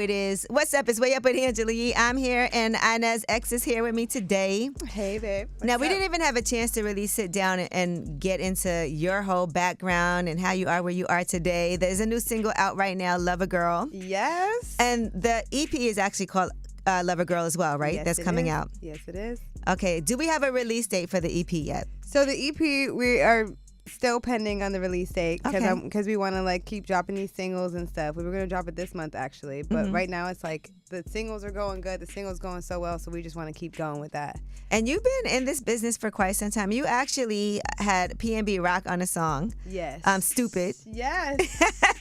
it is. What's up? It's Way Up with Angela Yee. I'm here, and Inez X is here with me today. Hey, babe. Now, we didn't even have a chance to really sit down and get into your whole background and how you are where you are today. There's a new single out right now, Love a Girl. Yes. And the EP is actually called Love a Girl as well, right? Yes, That's coming out. Yes, it is. Okay. Do we have a release date for the EP yet? So the EP, we are still pending on the release date because we want to keep dropping these singles and stuff. We were going to drop it this month actually, but right now it's the singles are going good. The singles going so well, so we just want to keep going with that. And you've been in this business for quite some time. You actually had PNB Rock on a song. Yes. Stupid. Yes.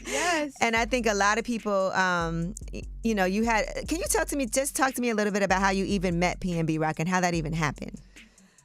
Yes. And I think a lot of people, you had. Can you talk to me a little bit about how you even met PNB Rock and how that even happened?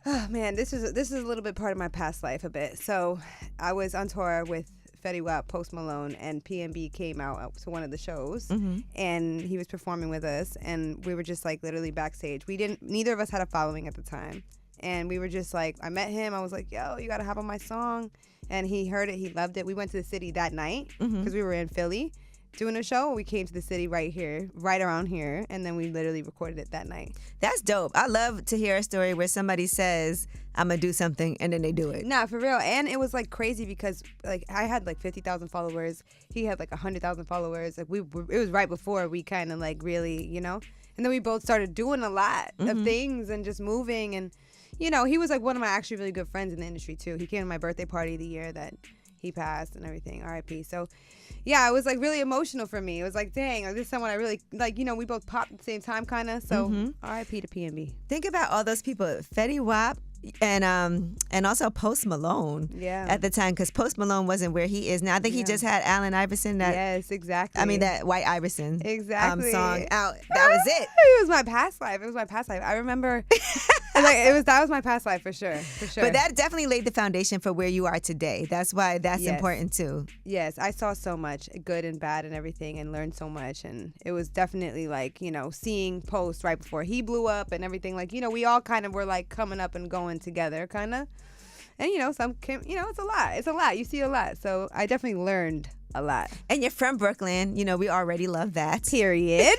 Oh man, this is a little bit part of my past life a bit. So I was on tour with Fetty Wap, Post Malone, and PNB came out to one of the shows, and he was performing with us, and we were just literally backstage. Neither of us had a following at the time, and we were just I met him. I was like, yo, you gotta hop on my song, and he heard it. He loved it. We went to the city that night because we were in Philly doing a show. We came to the city right around here, and then we literally recorded it that night. That's dope. I love to hear a story where somebody says, I'm going to do something, and then they do it. Nah, for real. And it was crazy because I had 50,000 followers. He had 100,000 followers. It was right before we kind of really, and then we both started doing a lot of things and just moving. And, he was one of my actually really good friends in the industry too. He came to my birthday party the year that he passed and everything. R.I.P. So, yeah, it was really emotional for me. It was dang, this is someone I really we both popped at the same time kind of. So R.I.P. to PNB. Think about all those people, Fetty Wap and also Post Malone at the time, because Post Malone wasn't where he is now. I think he just had Allen Iverson. Yes, exactly. I mean, that White Iverson song out. That was it. It was my past life. I remember that was my past life for sure. But that definitely laid the foundation for where you are today. That's why that's important too. Yes, I saw so much good and bad and everything and learned so much, and it was definitely seeing Post right before he blew up and everything. We all kind of were coming up and going together kind of, and it's a lot. You see a lot, so I definitely learned a lot. And you're from Brooklyn. We already love that. Period.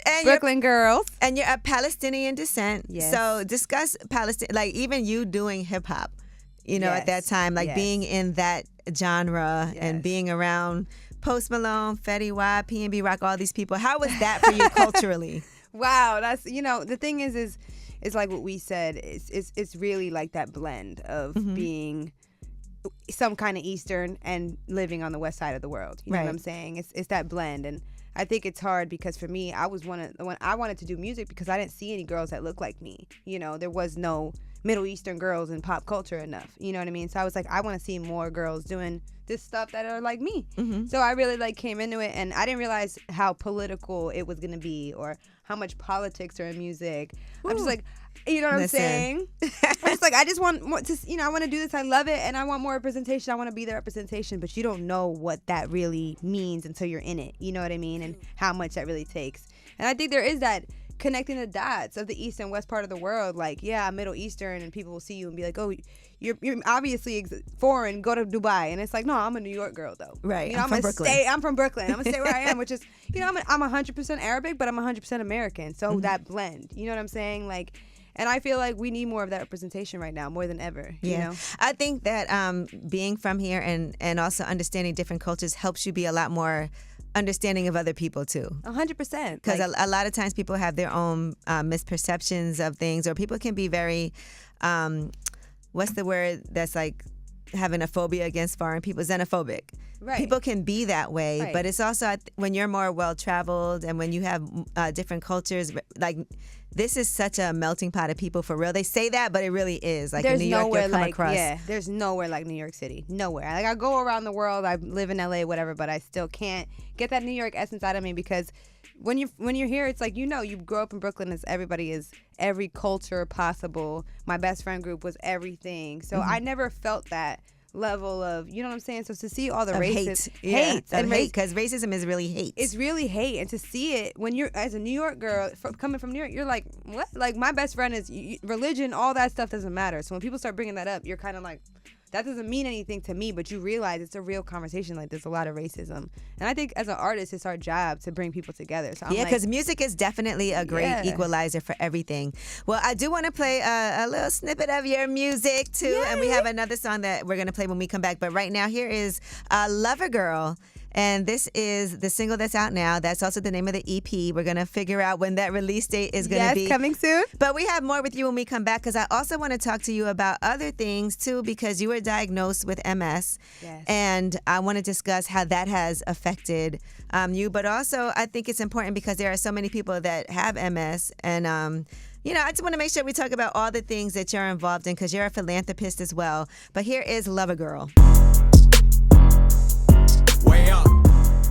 And Brooklyn girls. And you're of Palestinian descent. Yes. So discuss Palestine, even you doing hip hop, at that time, being in that genre and being around Post Malone, Fetty Wap, PNB Rock, all these people. How was that for you culturally? Wow, that's the thing is like what we said. It's really that blend of being some kind of Eastern and living on the west side of the world. You know what I'm saying? It's that blend, and I think it's hard because for me, I wanted to do music because I didn't see any girls that looked like me. There was no Middle Eastern girls in pop culture enough. You know what I mean? So I was I want to see more girls doing this stuff that are like me. So I really came into it, and I didn't realize how political it was gonna be or how much politics are in music. Ooh. I'm just you know what I'm saying? I'm just I just want more to, I want to do this. I love it, and I want more representation. I want to be the representation, but you don't know what that really means until you're in it. You know what I mean? And how much that really takes. And I think there is that connecting the dots of the east and west part of the world. I'm Middle Eastern, and people will see you and be like, oh, you're obviously foreign, go to Dubai. And it's no, I'm a New York girl though. Right. I'm from Brooklyn. I'm from Brooklyn. I'm gonna stay where I am, which is, I'm 100% Arabic, but I'm 100% American. So that blend, you know what I'm saying? And I feel we need more of that representation right now, more than ever. You know? I think that being from here and also understanding different cultures helps you be a lot more understanding of other people too. 100%. Because a lot of times people have their own misperceptions of things, or people can be very, what's the word that's having a phobia against foreign people? Xenophobic. Right. People can be that way, but it's also when you're more well-traveled and when you have different cultures, this is such a melting pot of people for real. They say that, but it really is. There's in New York, you'll come across. Yeah, there's nowhere like New York City. Nowhere. I go around the world. I live in LA, whatever, but I still can't get that New York essence out of me because when you're here, it's you grow up in Brooklyn as everybody is every culture possible. My best friend group was everything. So I never felt that level of, you know what I'm saying? So to see all the hate, because racism is really hate. It's really hate, and to see it when you're as a New York girl coming from New York, you're what? My best friend is religion, all that stuff doesn't matter. So when people start bringing that up, you're kind of that doesn't mean anything to me, but you realize it's a real conversation. Like, there's a lot of racism. And I think as an artist, it's our job to bring people together. So yeah, because music is definitely a great equalizer for everything. Well, I do want to play a little snippet of your music, too. Yay. And we have another song that we're going to play when we come back. But right now, here is Lover Girl. And this is the single that's out now. That's also the name of the EP. We're going to figure out when that release date is going to be. Yes, coming soon. But we have more with you when we come back, because I also want to talk to you about other things, too, because you were diagnosed with MS. Yes. And I want to discuss how that has affected you. But also, I think it's important because there are so many people that have MS. And, I just want to make sure we talk about all the things that you're involved in, because you're a philanthropist as well. But here is Lover Girl.